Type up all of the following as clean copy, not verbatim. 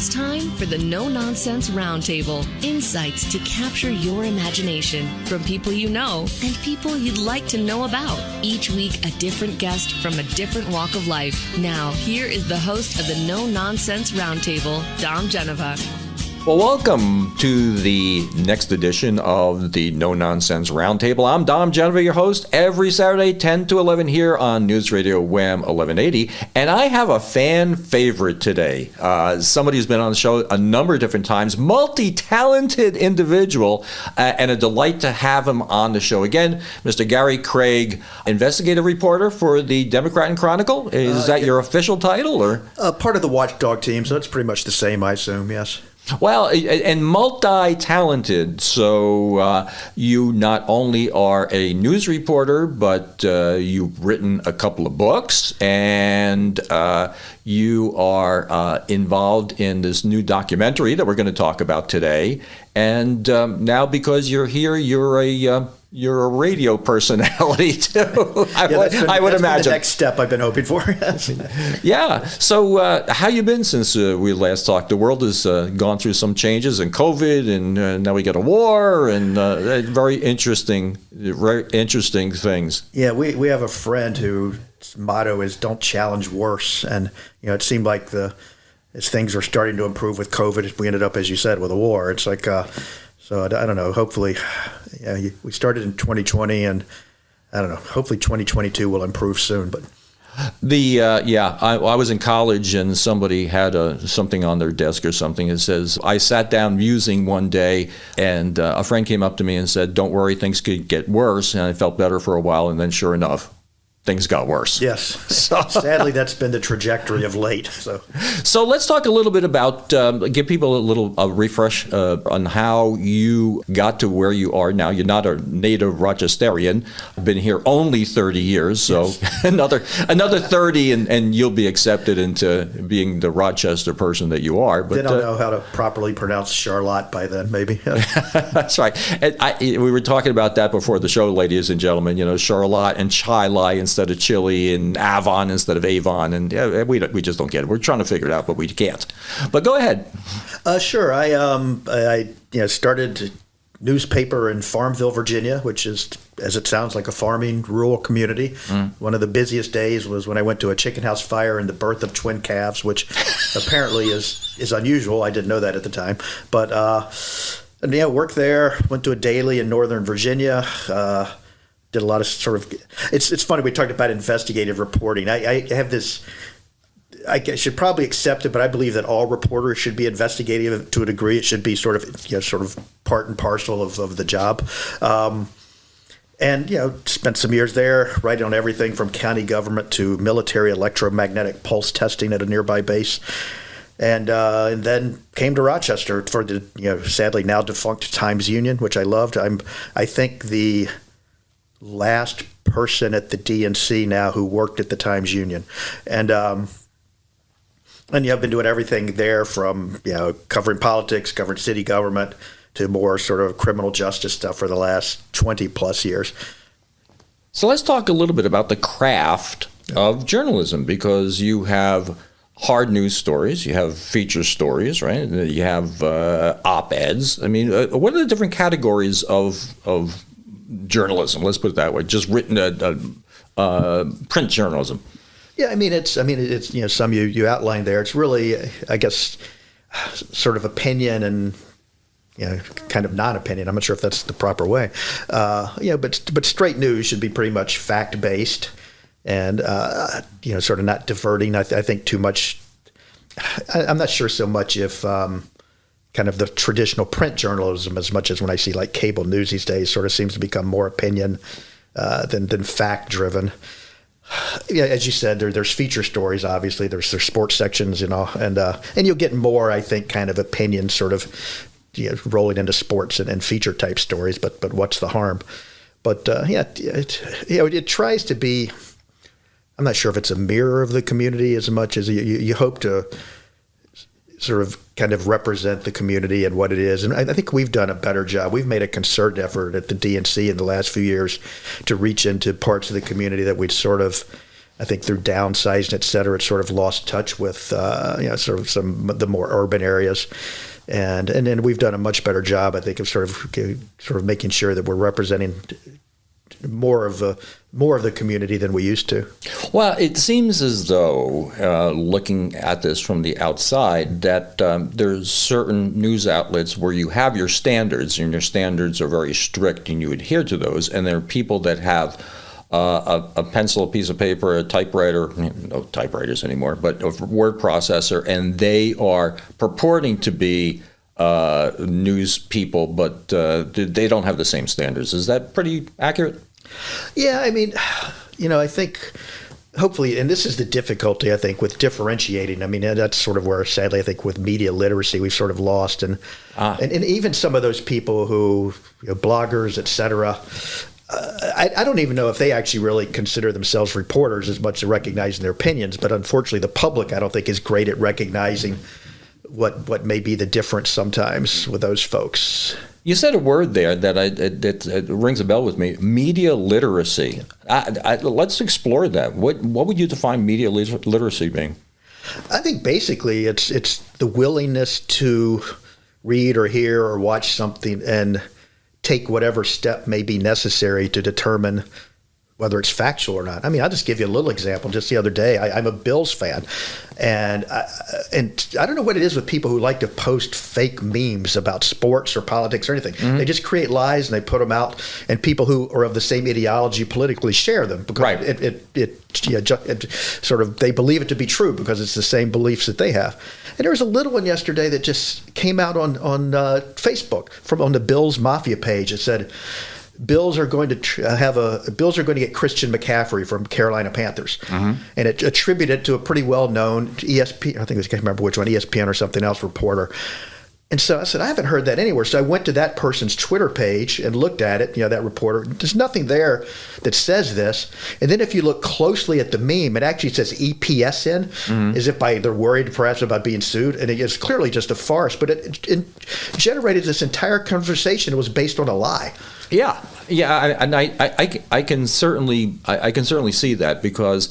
It's time for the No Nonsense Roundtable. Insights to capture your imagination from people you know and people you'd like to know about. Each week, a different guest from a different walk of life. Now, here is the host of the No Nonsense Roundtable, Dom Genova. Well, welcome to the next edition of the No Nonsense Roundtable. I'm Dom Genova, your host, every Saturday, 10 to 11 here on News Radio WHAM 1180. And I have a fan favorite today. Somebody who's been on the show a number of different times, multi-talented individual, and a delight to have him on the show again. Mr. Gary Craig, investigative reporter for the Democrat and Chronicle. Is that your official title? Or part of the watchdog team, so it's pretty much the same, I assume, yes. Well, and multi-talented, so you not only are a news reporter, but you've written a couple of books, and you are involved in this new documentary that we're going to talk about today. And now, because you're here, you're a radio personality too. I would imagine. The next step I've been hoping for. Yeah. So how you been since we last talked? The world has gone through some changes, and COVID, and now we got a war, and very interesting things. Yeah, we have a friend whose motto is "Don't challenge worse," and it seemed like as things were starting to improve with COVID, we ended up, as you said, with a war. It's like. So I don't know. Hopefully, we started in 2020, and I don't know. Hopefully, 2022 will improve soon. But I was in college, and somebody had something on their desk or something that says, "I sat down musing one day, and a friend came up to me and said, 'Don't worry, things could get worse.' And I felt better for a while, and then sure enough, things got worse." Yes. Sadly, that's been the trajectory of late. So let's talk a little bit about, give people a refresh on how you got to where you are now. You're not a native Rochesterian. Been here only 30 years, so yes. another 30 and you'll be accepted into being the Rochester person that you are. But then I'll know how to properly pronounce Charlotte by then, maybe. That's right. And we were talking about that before the show, ladies and gentlemen. Charlotte and Chili instead of Chile, and Avon instead of Avon, and we just don't get it. We're trying to figure it out, but we can't. But go ahead. Sure. I started newspaper in Farmville, Virginia, which is, as it sounds, like a farming rural community. One of the busiest days was when I went to a chicken house fire and the birth of twin calves, which apparently is unusual. I didn't know that at the time, but worked there. Went to a daily in Northern Virginia. Did a lot of it's funny, we talked about investigative reporting. I have this, I should probably accept it, but I believe that all reporters should be investigative to a degree. It should be sort of part and parcel of the job. And spent some years there writing on everything from county government to military electromagnetic pulse testing at a nearby base. And then came to Rochester for the sadly now defunct Times-Union, which I loved. I think the last person at the DNC now who worked at the Times-Union. And I've been doing everything there from, covering politics, covering city government, to more sort of criminal justice stuff for the last 20 plus years. So let's talk a little bit about the craft of journalism, because you have hard news stories, you have feature stories, right? You have op-eds. I mean, what are the different categories of journalism? Let's put it that way. Just written print journalism. Yeah, it's some you outlined there. It's really, I guess, sort of opinion and kind of non-opinion. I'm not sure if that's the proper way. But straight news should be pretty much fact-based and sort of not diverting. I think too much. I'm not sure so much if kind of the traditional print journalism, as much as when I see like cable news these days, sort of seems to become more opinion than fact-driven. Yeah, as you said, there's feature stories. Obviously, there's sports sections, and you'll get more, I think, kind of opinion sort of rolling into sports and feature type stories. But what's the harm? But it tries to be. I'm not sure if it's a mirror of the community as much as you hope to sort of kind of represent the community and what it is. And I think we've done a better job. We've made a concerted effort at the DNC in the last few years to reach into parts of the community that we'd sort of I think through downsizing, et cetera, it's sort of lost touch with sort of some of the more urban areas. And then we've done a much better job, I think, of sort of making sure that we're representing more of the community than we used to. Well, it seems as though, looking at this from the outside, that there's certain news outlets where you have your standards, and your standards are very strict, and you adhere to those. And there are people that have a pencil, a piece of paper, a typewriter, no typewriters anymore, but a word processor, and they are purporting to be news people, but they don't have the same standards. Is that pretty accurate? Yeah, I mean, I think hopefully, and this is the difficulty, I think, with differentiating. I mean, that's sort of where, sadly, I think with media literacy, we've sort of lost. And even some of those people who, bloggers, et cetera, I don't even know if they actually really consider themselves reporters as much as recognizing their opinions. But unfortunately, the public, I don't think, is great at recognizing what may be the difference sometimes with those folks. You said a word there that it rings a bell with me: media literacy. Let's explore that. What would you define media literacy being? I think basically it's the willingness to read or hear or watch something and take whatever step may be necessary to determine whether it's factual or not. I mean, I'll just give you a little example. Just the other day, I'm a Bills fan, and I don't know what it is with people who like to post fake memes about sports or politics or anything. Mm-hmm. They just create lies and they put them out, and people who are of the same ideology politically share them because right. it sort of, they believe it to be true because it's the same beliefs that they have. And there was a little one yesterday that just came out on Facebook on the Bills Mafia page. It said, Bills are going to get Christian McCaffrey from Carolina Panthers, mm-hmm. and it attributed to a pretty well-known ESPN. I think I can't remember which one, ESPN or something else reporter. And so I said, I haven't heard that anywhere. So I went to that person's Twitter page and looked at it. That reporter. There's nothing there that says this. And then if you look closely at the meme, it actually says EPSN, mm-hmm. as if they're worried perhaps about being sued. And it's clearly just a farce. But it generated this entire conversation. It was based on a lie. Yeah, I can certainly see that because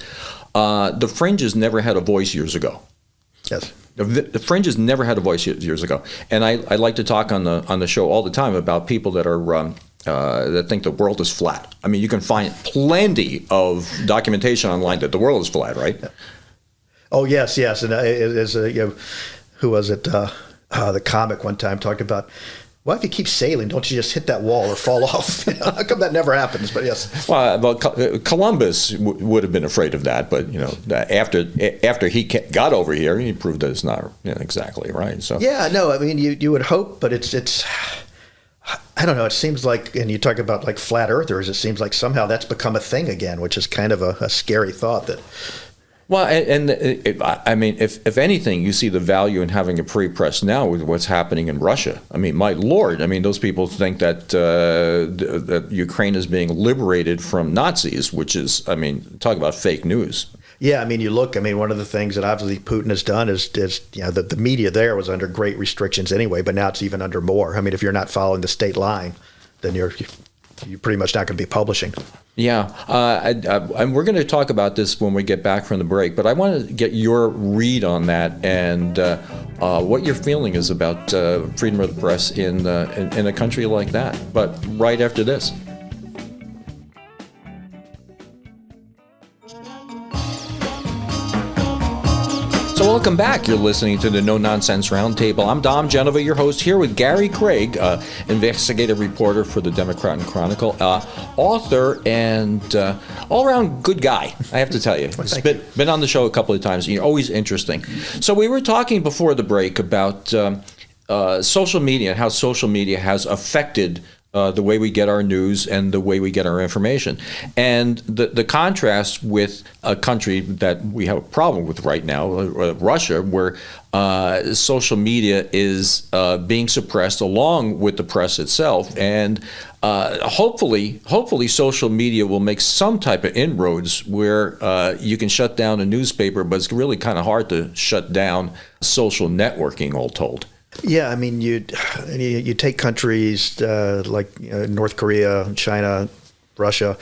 the Fringes never had a voice years ago. Yes, the Fringes never had a voice years ago, and I like to talk on the show all the time about people that are that think the world is flat. I mean, you can find plenty of documentation online that the world is flat, right? Oh yes, and who was it? The comic one time talked about, well, if you keep sailing, don't you just hit that wall or fall off? How come that never happens? But yes. Well, Columbus would have been afraid of that, but after he got over here, he proved that it's not exactly right. So yeah, no, I mean you would hope, but it's I don't know. It seems like, and you talk about like flat earthers, it seems like somehow that's become a thing again, which is kind of a scary thought that. Well, I mean, if anything, you see the value in having a free press now with what's happening in Russia. I mean, my Lord, I mean, those people think that that Ukraine is being liberated from Nazis, which is, I mean, talk about fake news. Yeah, I mean, one of the things that obviously Putin has done is the media there was under great restrictions anyway, but now it's even under more. I mean, if you're not following the state line, then you're pretty much not going to be publishing. Yeah, and we're going to talk about this when we get back from the break, but I want to get your read on that and what your feeling is about freedom of the press in a country like that. But right after this. So welcome back. You're listening to the No Nonsense Roundtable. I'm Dom Genova, your host, here with Gary Craig, investigative reporter for the Democrat and Chronicle, author, and all-around good guy, I have to tell you. He's been on the show a couple of times, and you're always interesting. So we were talking before the break about social media and how social media has affected the way we get our news and the way we get our information. And the contrast with a country that we have a problem with right now, Russia, where social media is being suppressed along with the press itself. And hopefully social media will make some type of inroads where you can shut down a newspaper, but it's really kind of hard to shut down social networking, all told. Yeah, I mean, you take countries like North Korea, China, Russia.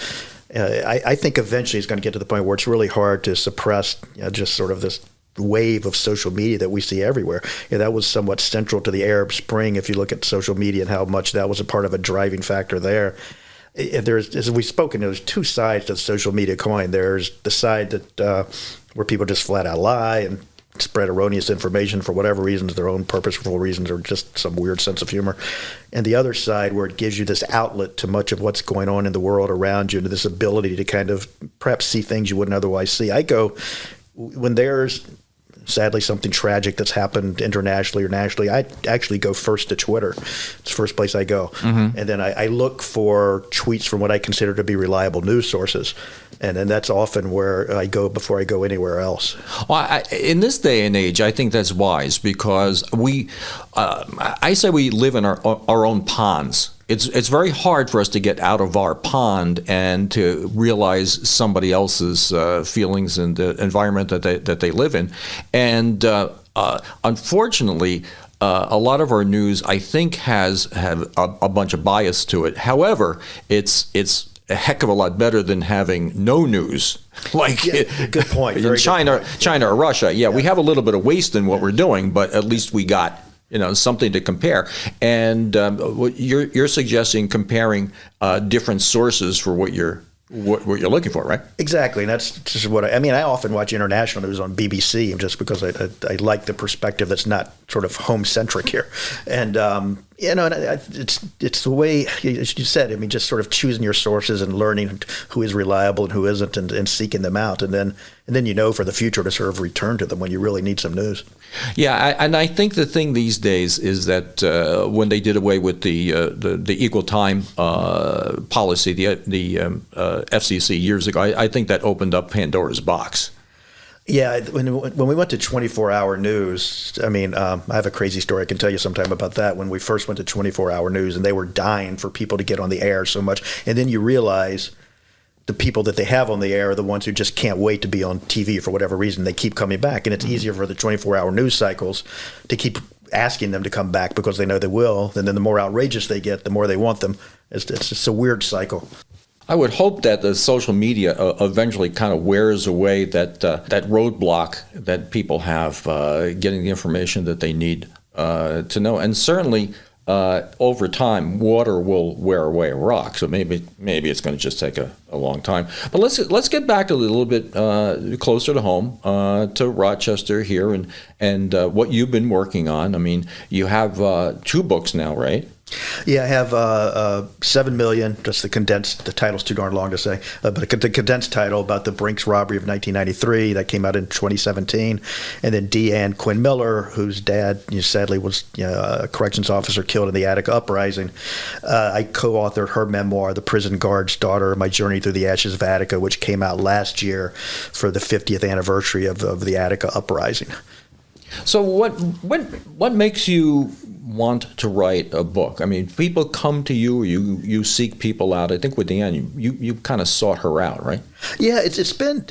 I think eventually it's going to get to the point where it's really hard to suppress just sort of this wave of social media that we see everywhere. That was somewhat central to the Arab Spring. If you look at social media and how much that was a part of a driving factor there. There's, as we've spoken, there's two sides to the social media coin. There's the side that where people just flat out lie and spread erroneous information for whatever reasons, their own purposeful reasons, or just some weird sense of humor. And the other side where it gives you this outlet to much of what's going on in the world around you, and this ability to kind of perhaps see things you wouldn't otherwise see. I go, when there's sadly something tragic that's happened internationally or nationally, I actually go first to Twitter. It's the first place I go. Mm-hmm. And then I look for tweets from what I consider to be reliable news sources. And then that's often where I go before I go anywhere else. Well, in this day and age, I think that's wise because I say we live in our own ponds. It's very hard for us to get out of our pond and to realize somebody else's feelings and the environment that they live in. And unfortunately, a lot of our news, I think, have a bunch of bias to it. However, it's a heck of a lot better than having no news. Like good point. In China or Russia. Yeah, we have a little bit of waste in what we're doing, but at least we got something to compare. And you're suggesting comparing different sources for what you're looking for, right? Exactly, and that's just what I mean. I often watch international news on BBC just because I like the perspective that's not sort of home centric here, and it's the way, as you said. I mean, just sort of choosing your sources and learning who is reliable and who isn't, and seeking them out, and then for the future to sort of return to them when you really need some news. Yeah, and I think the thing these days is that when they did away with the equal time policy, the FCC years ago, I think that opened up Pandora's box. Yeah, when we went to 24-hour news, I mean, I have a crazy story I can tell you sometime about that. When we first went to 24-hour news, and they were dying for people to get on the air so much, and then you realize the people that they have on the air are the ones who just can't wait to be on TV for whatever reason. They keep coming back, and it's easier for the 24-hour news cycles to keep asking them to come back because they know they will. And then the more outrageous they get, the more they want them. It's just a weird cycle. I would hope that the social media eventually kind of wears away that roadblock that people have getting the information that they need to know. And certainly over time, water will wear away a rock. So maybe it's going to just take a long time. But let's get back a little bit closer to home, to Rochester here, and what you've been working on. I mean, you have 2 books now, right? Yeah, I have 7 million, just the title's too darn long to say, but the condensed title about the Brinks robbery of 1993, that came out in 2017. And then Deanne Quinn Miller, whose dad sadly was a corrections officer killed in the Attica uprising. I co-authored her memoir, The Prison Guard's Daughter, My Journey Through the Ashes of Attica, which came out last year for the 50th anniversary of the Attica uprising. So what makes you want to write a book? I mean, people come to you, you seek people out. I think with Deanne, you kind of sought her out, right? Yeah, it's been,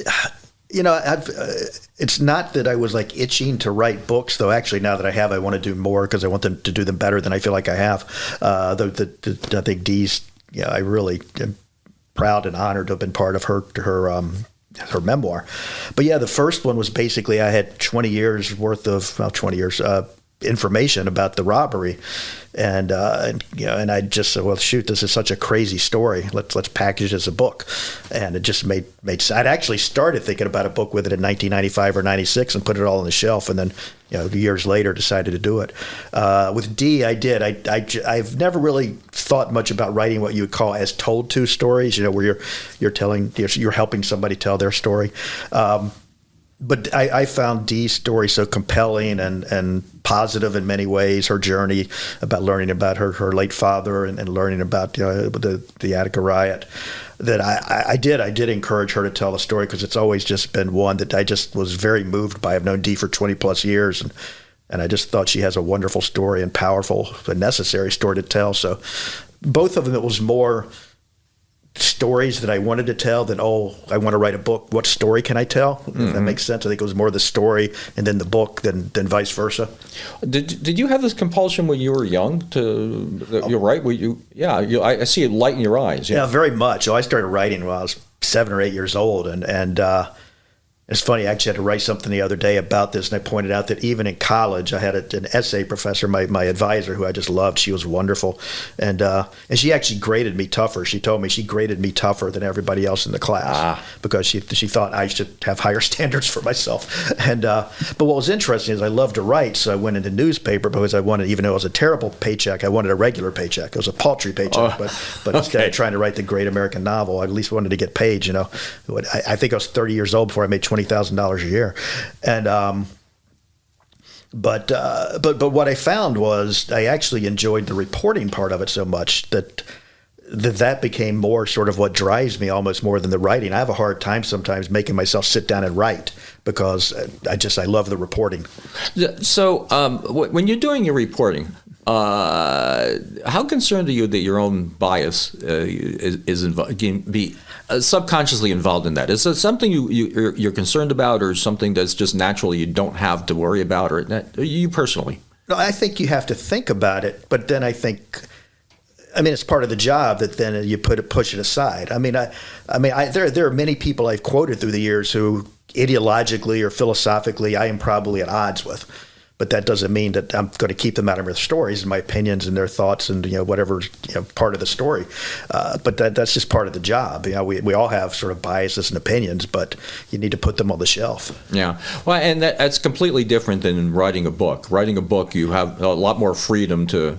it's not that I was like itching to write books, though. Actually, now that I have, I want to do more because I want them to do them better than I feel like I have. I think Dee's, I really am proud and honored to have been part of her memoir. But yeah, the first one was basically I had 20 years worth of, information about the robbery, and I just said, well, shoot, this is such a crazy story. Let's package it as a book, and it just made sense. I'd actually started thinking about a book with it in 1995 or 96 and put it all on the shelf, and then years later decided to do it. With Dee, I did. I've never really thought much about writing what you would call as told to stories, where you're helping somebody tell their story. But I found Dee's story so compelling and positive in many ways. Her journey about learning about her late father and learning about the Attica riot, that I did encourage her to tell the story, because it's always just been one that I just was very moved by. I've known Dee for 20 plus years, and I just thought she has a wonderful story and powerful and necessary story to tell. So both of them, it was more stories that I wanted to tell than, I want to write a book. What story can I tell? Mm-hmm. If that makes sense. I think it was more the story and then the book than vice versa. Did you have this compulsion when you were young to? You're right. I see a light in your eyes. Yeah, very much. I started writing when I was 7 or 8 years old, and it's funny. I actually had to write something the other day about this, and I pointed out that even in college, I had an essay professor, my advisor, who I just loved. She was wonderful, and she actually graded me tougher. She told me she graded me tougher than everybody else in the class because she thought I should have higher standards for myself. And but what was interesting is I loved to write, so I went into newspaper because I wanted, even though it was a terrible paycheck, I wanted a regular paycheck. It was a paltry paycheck, but instead of trying to write the great American novel, I at least wanted to get paid. You know, I think I was 30 years old before I made $20,000 a year, and but what I found was I actually enjoyed the reporting part of it so much that became more sort of what drives me almost more than the writing. I have a hard time sometimes making myself sit down and write because I love the reporting. So when you're doing your reporting, how concerned are you that your own bias can be subconsciously involved in that? Is it something you're concerned about, or something that's just naturally you don't have to worry about, or you personally? No, I think you have to think about it, but then I think, it's part of the job that then you push it aside. There are many people I've quoted through the years who ideologically or philosophically I am probably at odds with. But that doesn't mean that I'm going to keep them out of their stories and my opinions and their thoughts and whatever part of the story. But that's just part of the job. We all have sort of biases and opinions, but you need to put them on the shelf. Yeah, well, and that's completely different than writing a book. Writing a book, you have a lot more freedom to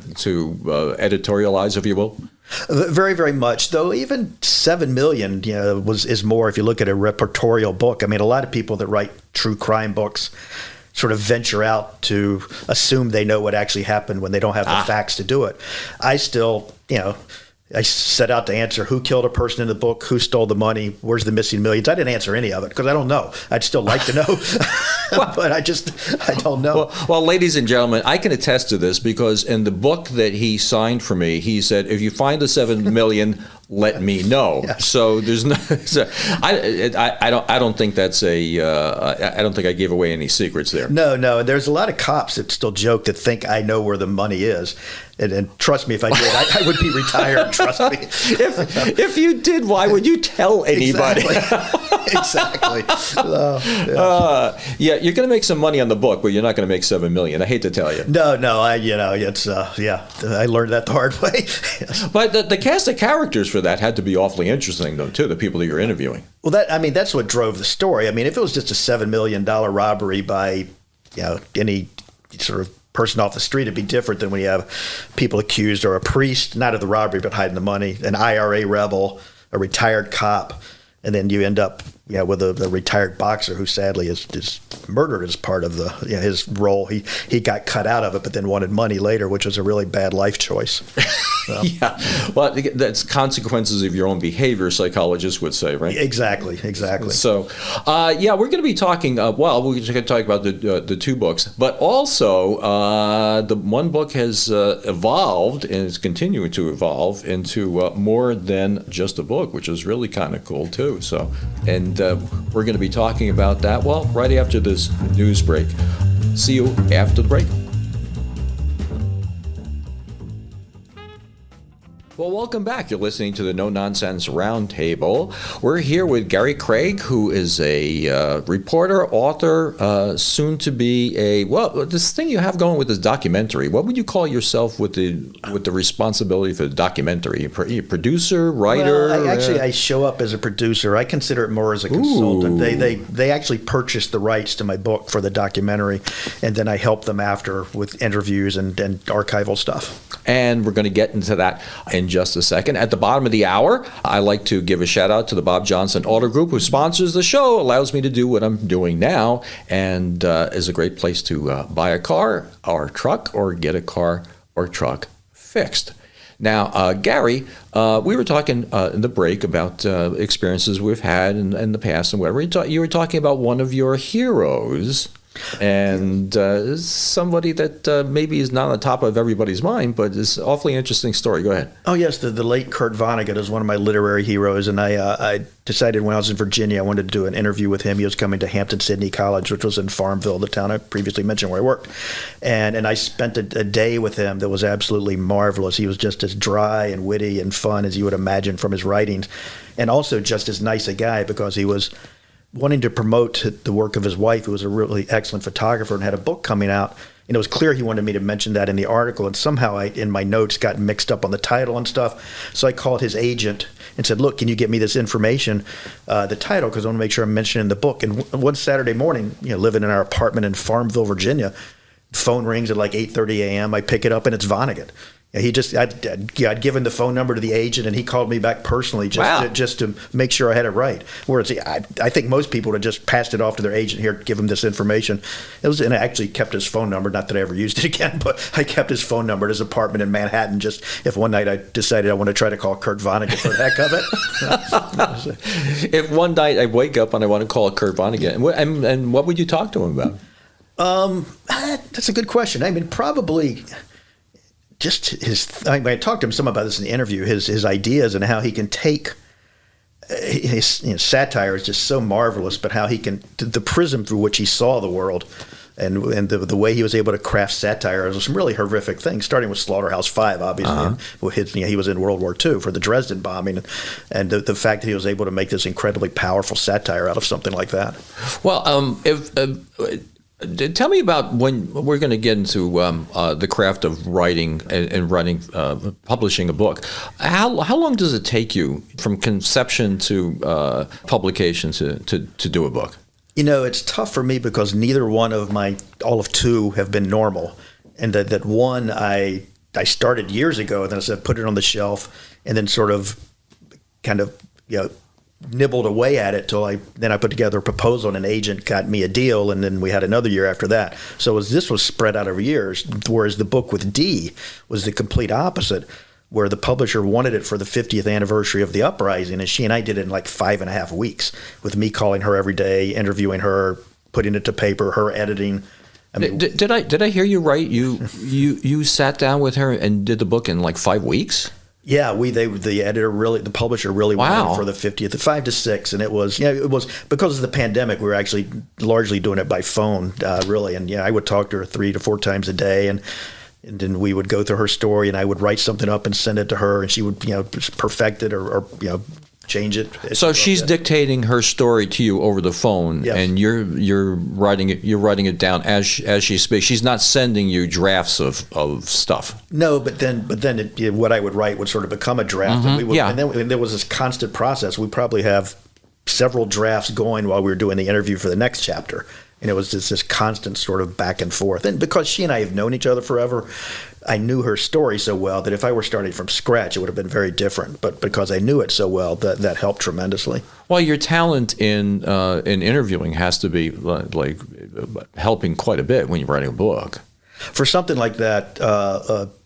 editorialize, if you will. Very, very much. Though even 7 million, is more if you look at a reportorial book. A lot of people that write true crime books sort of venture out to assume they know what actually happened when they don't have the facts to do it. I still, I set out to answer who killed a person in the book, who stole the money, where's the missing millions. I didn't answer any of it because I don't know. I'd still like to know, but I don't know. Well, ladies and gentlemen, I can attest to this because in the book that he signed for me, he said, if you find the 7 million, let me know. Yeah. So there's no. I don't think that's I don't think I gave away any secrets there. No. There's a lot of cops that still joke that think I know where the money is, and trust me, if I did, I would be retired. Trust me. If you did, why would you tell anybody? Exactly. Yeah, you're going to make some money on the book, but you're not going to make 7 million. I hate to tell you. No. It's I learned that the hard way. But the cast of characters for that had to be awfully interesting, though, too. The people that you're interviewing. Well, that's what drove the story. If it was just a $7 million robbery by, any sort of person off the street, it'd be different than when you have people accused, or a priest, not of the robbery but hiding the money, an IRA rebel, a retired cop, and then you end up with a retired boxer who sadly is murdered as part of his role. He got cut out of it, but then wanted money later, which was a really bad life choice. So. Yeah, well, that's consequences of your own behavior, psychologists would say, right? Exactly. So, we're going to be talking. We're going to talk about the two books, but also the one book has evolved and is continuing to evolve into more than just a book, which is really kind of cool too. So, and we're going to be talking about that, right after this news break. See you after the break. Well, welcome back. You're listening to the No Nonsense Roundtable. We're here with Gary Craig, who is a reporter, author, soon to be this thing you have going with this documentary. What would you call yourself with the responsibility for the documentary? You producer, writer? Well, I show up as a producer. I consider it more as a consultant. They actually purchased the rights to my book for the documentary, and then I help them after with interviews and archival stuff. And we're going to get into that in just a second. At the bottom of the hour, I like to give a shout out to the Bob Johnson Auto Group, who sponsors the show, allows me to do what I'm doing now, and is a great place to buy a car or truck or get a car or truck fixed. Now, Gary, we were talking in the break about experiences we've had in the past and whatever. You were talking about one of your heroes. and somebody that maybe is not on the top of everybody's mind, but is an awfully interesting story. Go ahead. Oh, yes, the late Kurt Vonnegut is one of my literary heroes, and I decided when I was in Virginia I wanted to do an interview with him. He was coming to Hampton-Sydney College, which was in Farmville, the town I previously mentioned where I worked. And I spent a day with him that was absolutely marvelous. He was just as dry and witty and fun as you would imagine from his writings, and also just as nice a guy because he was wanting to promote the work of his wife, who was a really excellent photographer and had a book coming out. And it was clear he wanted me to mention that in the article. And somehow I, in my notes, got mixed up on the title and stuff. So I called his agent and said, look, can you get me this information, the title, because I want to make sure I'm mentioning the book. And one Saturday morning, living in our apartment in Farmville, Virginia, phone rings at like 8:30 a.m. I pick it up and it's Vonnegut. I'd given the phone number to the agent, and he called me back personally just to make sure I had it right. Whereas I think most people would have just passed it off to their agent, here, give him this information. And I actually kept his phone number. Not that I ever used it again, but I kept his phone number at his apartment in Manhattan. Just if one night I decided I want to try to call Kurt Vonnegut for the heck of it. If one night I wake up and I want to call Kurt Vonnegut, and what would you talk to him about? That's a good question. I mean, probably just I talked to him some about this in the interview, his ideas and how he can take his satire is just so marvelous, but how he can, the prism through which he saw the world and the way he was able to craft satire is some really horrific things, starting with Slaughterhouse-Five, obviously. He was in World War II for the Dresden bombing, and the fact that he was able to make this incredibly powerful satire out of something like that. Well, tell me about when we're going to get into the craft of writing and writing, publishing a book. How long does it take you from conception to publication to do a book? It's tough for me because neither one of all of two have been normal, and that one I started years ago, and then I said put it on the shelf, and then sort of kind of nibbled away at it till I put together a proposal, and an agent got me a deal, and then we had another year after that. So this was spread out over years, whereas the book with Dee was the complete opposite, where the publisher wanted it for the 50th anniversary of the uprising, and she and I did it in like 5.5 weeks, with me calling her every day, interviewing her, putting it to paper, her editing. I mean, did I hear you right? You sat down with her and did the book in like 5 weeks? Yeah, the publisher really wanted it for the 50th, 5 to 6, and it was because of the pandemic. We were actually largely doing it by phone, really, and I would talk to her 3 to 4 times a day, and then we would go through her story, and I would write something up and send it to her, and she would perfect it or change it. So she's dictating her story to you over the phone, yes. And you're writing it. You're writing it down as she speaks. She's not sending you drafts of stuff. No, but then what I would write would sort of become a draft, and then there was this constant process. We probably have several drafts going while we were doing the interview for the next chapter. And it was just this constant sort of back and forth. And because she and I have known each other forever, I knew her story so well that if I were starting from scratch, it would have been very different. But because I knew it so well, that helped tremendously. Well, your talent in interviewing has to be like helping quite a bit when you're writing a book. For something like that,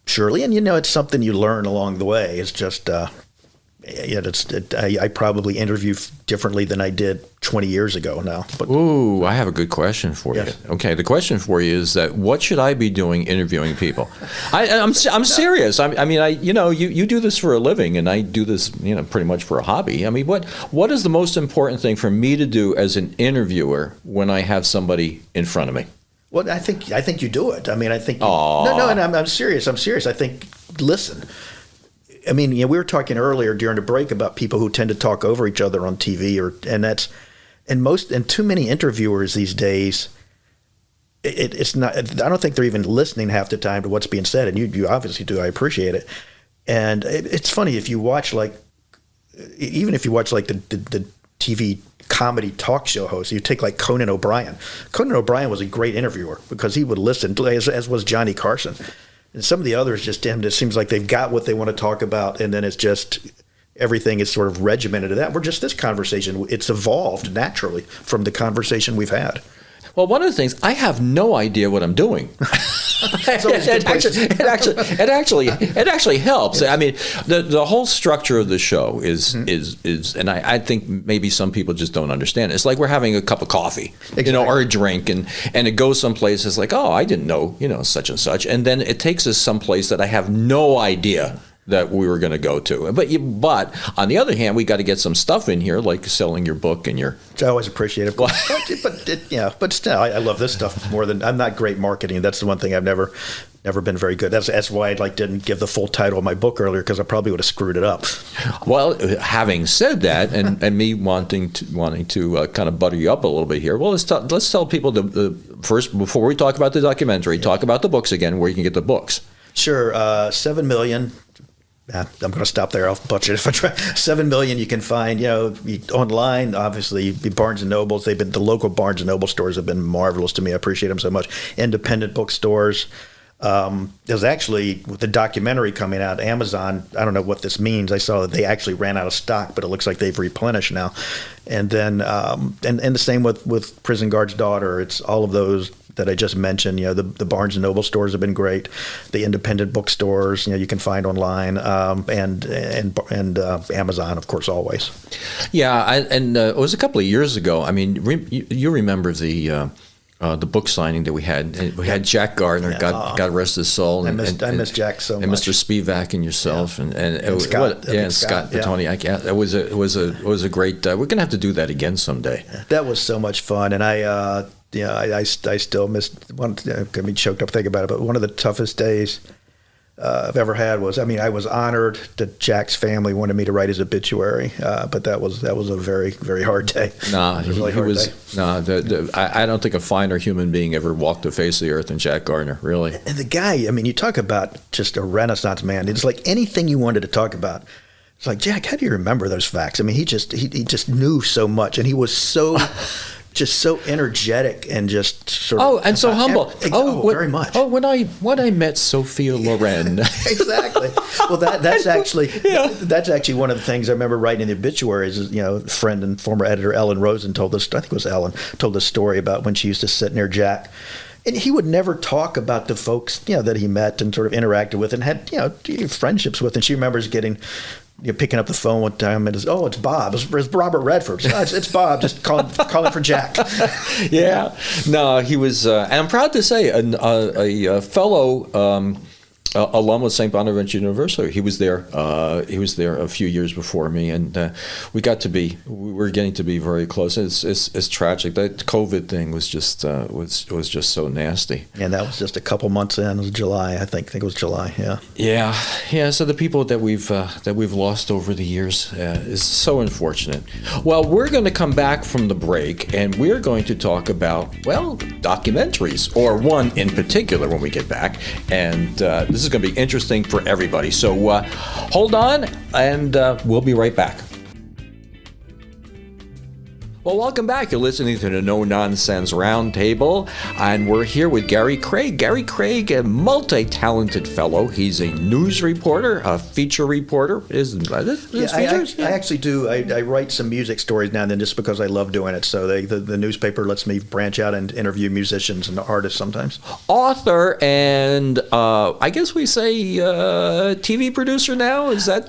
surely. And it's something you learn along the way. It's just I probably interview differently than I did 20 years ago now. But, ooh, I have a good question for you. Okay, the question for you is that what should I be doing interviewing people? I'm serious. I mean, you do this for a living, and I do this pretty much for a hobby. I mean, what is the most important thing for me to do as an interviewer when I have somebody in front of me? Well, I think you do it. I mean, I think no, and I'm serious. I think listen. I mean, we were talking earlier during the break about people who tend to talk over each other on TV, and too many interviewers these days. It's not. I don't think they're even listening half the time to what's being said, and you obviously do. I appreciate it, and it's funny if you watch the TV comedy talk show hosts. You take like Conan O'Brien. Conan O'Brien was a great interviewer because he would listen, as was Johnny Carson. And some of the others it seems like they've got what they want to talk about, and then it's just everything is sort of regimented to that. We're just this conversation. It's evolved naturally from the conversation we've had. Well, one of the things, I have no idea what I'm doing. It actually helps. I mean, the whole structure of the show is, and I think maybe some people just don't understand it. It's like we're having a cup of coffee, or a drink, and it goes someplace. It's like, oh, I didn't know, such and such, and then it takes us someplace that I have no idea that we were going to go to. But on the other hand, we got to get some stuff in here, like selling your book and your. Which I always appreciate it. But still, I love this stuff more than. I'm not great marketing. That's the one thing I've never been very good. That's why I didn't give the full title of my book earlier, because I probably would have screwed it up. Well, having said that, and me wanting to kind of butter you up a little bit here. Well, let's tell people the first, before we talk about the documentary, talk about the books again, where you can get the books. Sure, 7 million. I'm going to stop there. I'll butcher it if I try. 7 million you can find, online. Obviously, Barnes and Nobles. The local Barnes and Noble stores have been marvelous to me. I appreciate them so much. Independent bookstores. There's actually, with the documentary coming out, Amazon. I don't know what this means. I saw that they actually ran out of stock, but it looks like they've replenished now. And then, and the same with Prison Guard's Daughter. It's all of those that I just mentioned. The Barnes and Noble stores have been great. The independent bookstores, you can find online, and Amazon, of course, always. Yeah, it was a couple of years ago. I mean, you remember the book signing that we had. We had Jack Gardner, God rest his soul. I miss Jack so much. And Mr. Spivak and yourself, and Scott. Scott Tony. It was a great. We're gonna have to do that again someday. That was so much fun, and I still miss one. Got me choked up thinking about it. But one of the toughest days I've ever had was, I was honored that Jack's family wanted me to write his obituary, but that was a very, very hard day. I don't think a finer human being ever walked the face of the earth than Jack Gardner, really. And the guy, you talk about just a Renaissance man. It's like anything you wanted to talk about. It's like, Jack, how do you remember those facts? He just knew so much, and he was so. Just so energetic and just sort of and so humble. Very much. When I met Sophia Loren. Exactly. Well, that's actually one of the things I remember writing in the obituaries. Is, friend and former editor Ellen Rosen told this. I think it was Ellen told this story about when she used to sit near Jack. And he would never talk about the folks, that he met and sort of interacted with and had, friendships with. And she remembers picking up the phone one time and it's Bob. It's Robert Redford. It's Bob. Just calling for Jack. Yeah. No, he was, and I'm proud to say, a fellow alum with St. Bonaventure University. He was there. He was there a few years before me, and we were getting to be very close. It's tragic. That COVID thing was just so nasty. And that was just a couple months in. It was July, I think it was July. Yeah. Yeah. So the people that we've lost over the years is so unfortunate. Well, we're going to come back from the break, and we're going to talk about documentaries, or one in particular when we get back, and this is going to be interesting for everybody. So hold on, and we'll be right back. Well, welcome back. You're listening to the No Nonsense Roundtable, and we're here with Gary Craig. Gary Craig, a multi-talented fellow. He's a news reporter, a feature reporter. I actually do. I write some music stories now and then just because I love doing it. So the newspaper lets me branch out and interview musicians and artists sometimes. Author and I guess we say TV producer now. Is that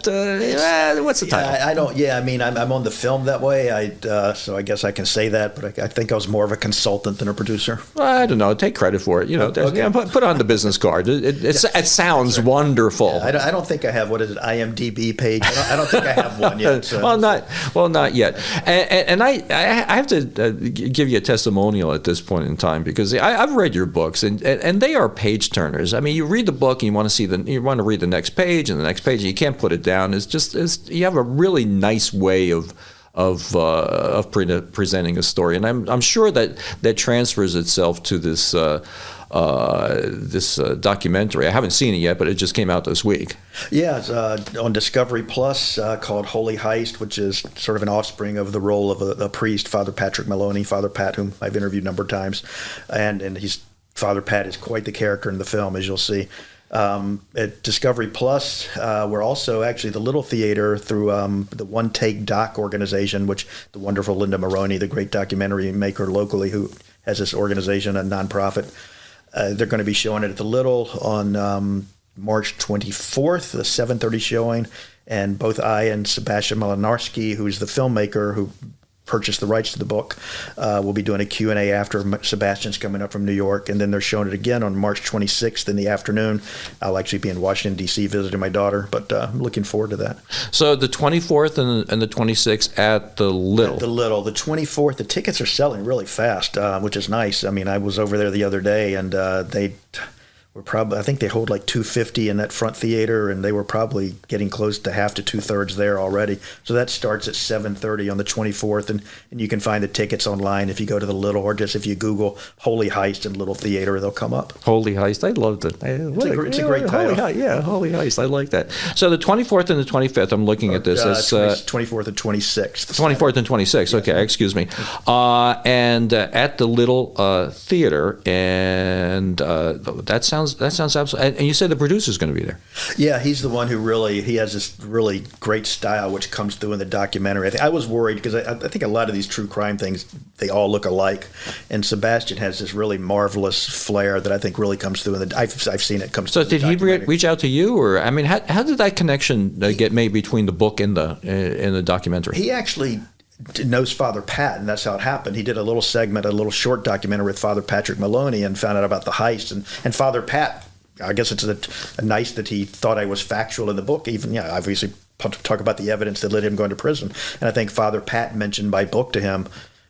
what's the title? I'm on the film that way. So I guess I can say that, but I think I was more of a consultant than a producer. I don't know. Take credit for it. Okay. Put on the business card. It sounds wonderful. Yeah, I don't think I have, what is it, IMDb page? I don't think I have one yet. So. not yet. And I have to give you a testimonial at this point in time, because I've read your books, and they are page turners. You read the book and you want to read the next page and the next page, and you can't put it down. You have a really nice way of presenting a story, and I'm sure that transfers itself to this documentary. I haven't seen it yet, but it just came out this week. Yeah, it's on Discovery Plus, called Holy Heist, which is sort of an offspring of the role of a priest, Father Patrick Maloney, Father Pat, whom I've interviewed a number of times, and Father Pat is quite the character in the film, as you'll see. At Discovery Plus, we're also actually the Little Theater through the One Take Doc organization, which the wonderful Linda Maroney, the great documentary maker locally, who has this organization, a nonprofit. They're going to be showing it at the Little on March 24th, the 7:30 showing. And both I and Sebastian Malinowski, who's the filmmaker who purchased the rights to the book, will be doing a Q&A after. Sebastian's coming up from New York, and then they're showing it again on March 26th in the afternoon. I'll actually be in Washington, D.C. visiting my daughter, but I'm looking forward to that. So the 24th and the 26th at the Little. At the Little. The 24th, the tickets are selling really fast, which is nice. I mean, I was over there the other day, and they were probably, I think they hold like 250 in that front theater, and they were probably getting close to half to 2/3 there already. So that starts at 7:30 on the 24th, and you can find the tickets online if you go to the Little, or just if you Google Holy Heist and Little Theater, they'll come up. Holy Heist, I loved it. It's a great title. Holy Heist, I like that. So the 24th and the 25th, I'm looking at this. 24th and 26th. 24th and 26th, okay, excuse me. And at the Little Theater, and that sounds absolutely. And you said the producer's going to be there. Yeah, he's the one he has this really great style, which comes through in the documentary. I was worried because I think a lot of these true crime things, they all look alike. And Sebastian has this really marvelous flair that I think really comes through. I've seen it come through. So did he reach out to you? Or, I mean, how did that connection get made between the book and the documentary? He actually knows Father Pat, and that's how it happened. He did a little segment, a little short documentary with Father Patrick Maloney, and found out about the heist. And Father Pat, I guess it's nice that he thought I was factual in the book. Even, obviously talk about the evidence that led him going to prison. And I think Father Pat mentioned my book to him,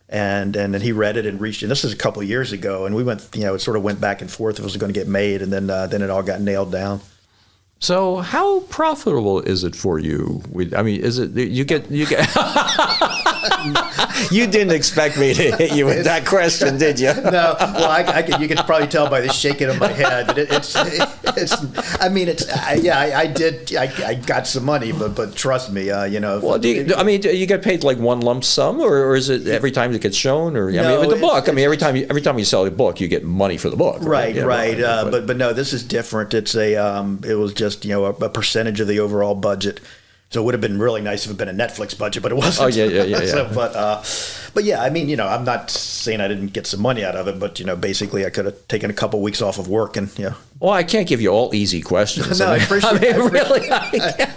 and then he read it and reached. And this is a couple of years ago, and we went, it sort of went back and forth if it was going to get made, and then it all got nailed down. So how profitable is it for you? I mean, is it you get? You didn't expect me to hit you with that question, did you? No. Well, you can probably tell by the shaking of my head that I got some money, but trust me, Well, do you get paid like one lump sum, or is it every time it gets shown? Or with the book, every time you sell a book, you get money for the book. Right. But no, this is different. It was just a percentage of the overall budget. So it would have been really nice if it had been a Netflix budget, but it wasn't. Oh, yeah. So, but yeah, I'm not saying I didn't get some money out of it, but, basically I could have taken a couple of weeks off of work and, Well, I can't give you all easy questions. No, I appreciate it.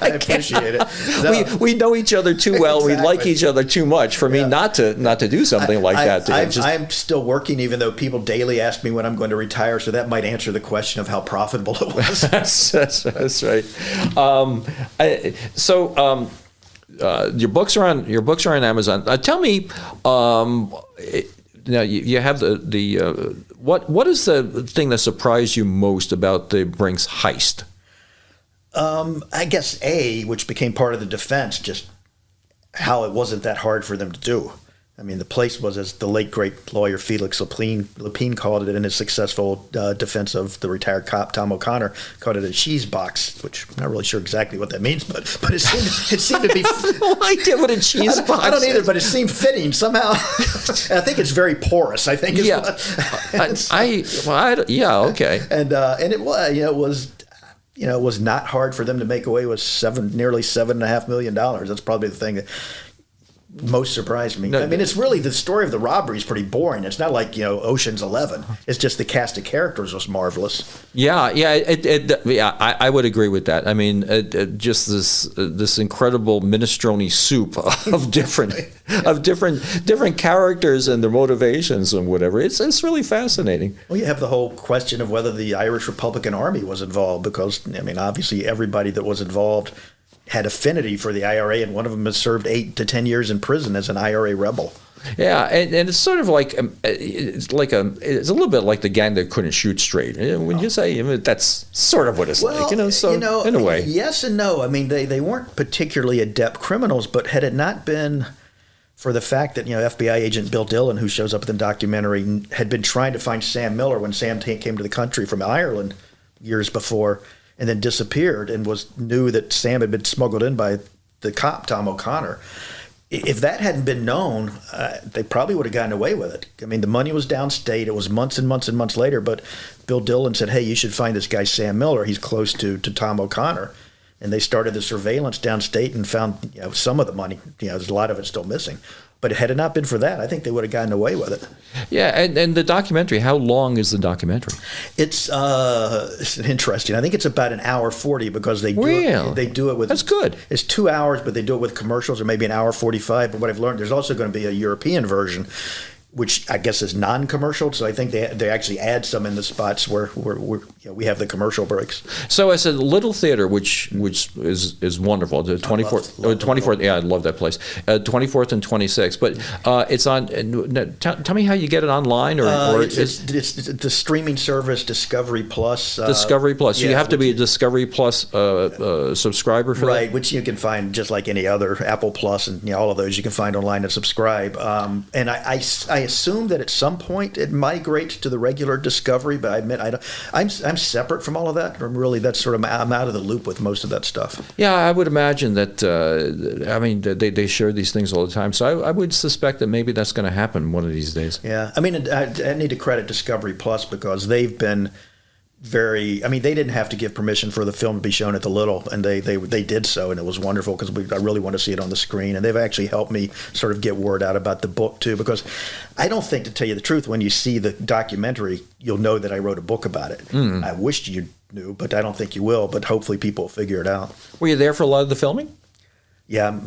I appreciate it. No. We know each other too well. Exactly. We like each other too much for me not to do something like that. I'm still working, even though people daily ask me when I'm going to retire. So that might answer the question of how profitable it was. That's right. Your books are on Amazon. Tell me, now you have the what is the thing that surprised you most about the Brinks heist? I guess which became part of the defense, just how it wasn't that hard for them to do. I mean, the place was, as the late great lawyer Felix Lepine called it in his successful defense of the retired cop Tom O'Connor, called it a cheese box, which I'm not really sure exactly what that means, but it seemed to be. No idea what a cheese box. I don't either, but it seemed fitting somehow. I think it's very porous. I think. Okay. And it was. It was not hard for them to make away with nearly $7.5 million. That's probably the thing that most surprised me. I mean, it's really, the story of the robbery is pretty boring. It's not like, Ocean's 11. It's just the cast of characters was marvelous. I would agree with that. I mean, just this incredible minestrone soup of different characters and their motivations and whatever. It's really fascinating. Well, you have the whole question of whether the Irish Republican Army was involved, because, obviously everybody that was involved had affinity for the IRA, and one of them has served 8 to 10 years in prison as an IRA rebel. Yeah, and it's sort of like it's a little bit like the gang that couldn't shoot straight. When you say that's sort of what it's like, in a way. Yes and no. I mean, they weren't particularly adept criminals, but had it not been for the fact that FBI agent Bill Dillon, who shows up in the documentary, had been trying to find Sam Miller when Sam came to the country from Ireland years before, and then disappeared, and knew that Sam had been smuggled in by the cop, Tom O'Connor. If that hadn't been known, they probably would have gotten away with it. I mean, the money was downstate. It was months and months and months later, but Bill Dillon said, hey, you should find this guy Sam Miller. He's close to Tom O'Connor. And they started the surveillance downstate and found some of the money. There's a lot of it still missing. But had it not been for that, I think they would have gotten away with it. Yeah, and the documentary, how long is the documentary? It's interesting. I think it's about an hour 40 because they do it with. That's good. It's 2 hours, but they do it with commercials, or maybe an hour 45. But what I've learned, there's also going to be a European version, which I guess is non-commercial. So I think they actually add some in the spots where we have the commercial breaks. So as a little theater, which is wonderful, the 24th, yeah, I love that place. 24th and 26th, but it's on. Tell me how you get it online, or it's the streaming service Discovery Plus. Discovery Plus. So you have to be a Discovery Plus subscriber for that, right? Which you can find just like any other Apple Plus, and all of those you can find online and subscribe. And I assume that at some point it migrates to the regular Discovery, but I admit I'm separate from all of that. I'm out of the loop with most of that stuff. Yeah, I would imagine that. I mean, they share these things all the time, so I would suspect that maybe that's going to happen one of these days. Yeah, I mean, I need to credit Discovery Plus because they've been they didn't have to give permission for the film to be shown at the Little, and they did so, and it was wonderful because I really want to see it on the screen, and they've actually helped me sort of get word out about the book too, because I don't think, to tell you the truth, when you see the documentary, you'll know that I wrote a book about it. I wished you knew, but I don't think you will, but hopefully people will figure it out. Were you there for a lot of the filming? Yeah.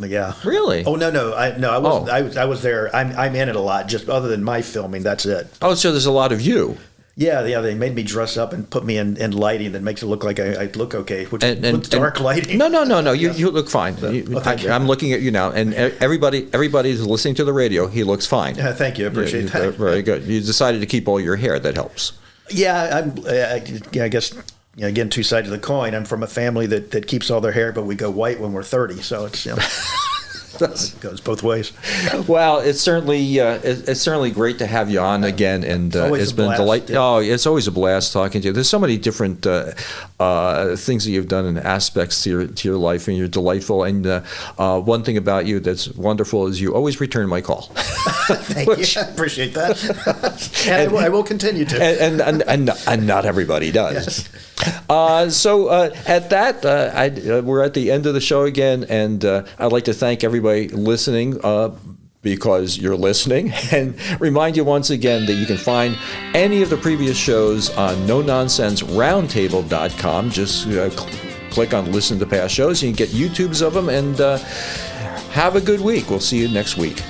Really? Oh, no. I wasn't. I was there. I'm in it a lot. Just other than my filming, that's it. Oh, so there's a lot of you. Yeah. They made me dress up and put me in lighting that makes it look like I look okay, which with dark lighting. No. You look fine. I'm looking at you now, and everybody who's listening to the radio, he looks fine. Thank you. I appreciate that. Very good. You decided to keep all your hair. That helps. Yeah. I guess. Again, two sides of the coin. I'm from a family that keeps all their hair, but we go white when we're 30. So it's it goes both ways. Well, it's certainly great to have you on again, and it's been a delight. Yeah. Oh, it's always a blast talking to you. There's so many different things that you've done and aspects to your life, and you're delightful. And one thing about you that's wonderful is you always return my call. Thank you. I appreciate that. and I will continue to. And not everybody does. Yes. So at that, we're at the end of the show again, and I'd like to thank everybody listening because you're listening, and remind you once again that you can find any of the previous shows on NoNonsenseRoundtable.com. Just click on listen to past shows. You can get YouTubes of them, and have a good week. We'll see you next week.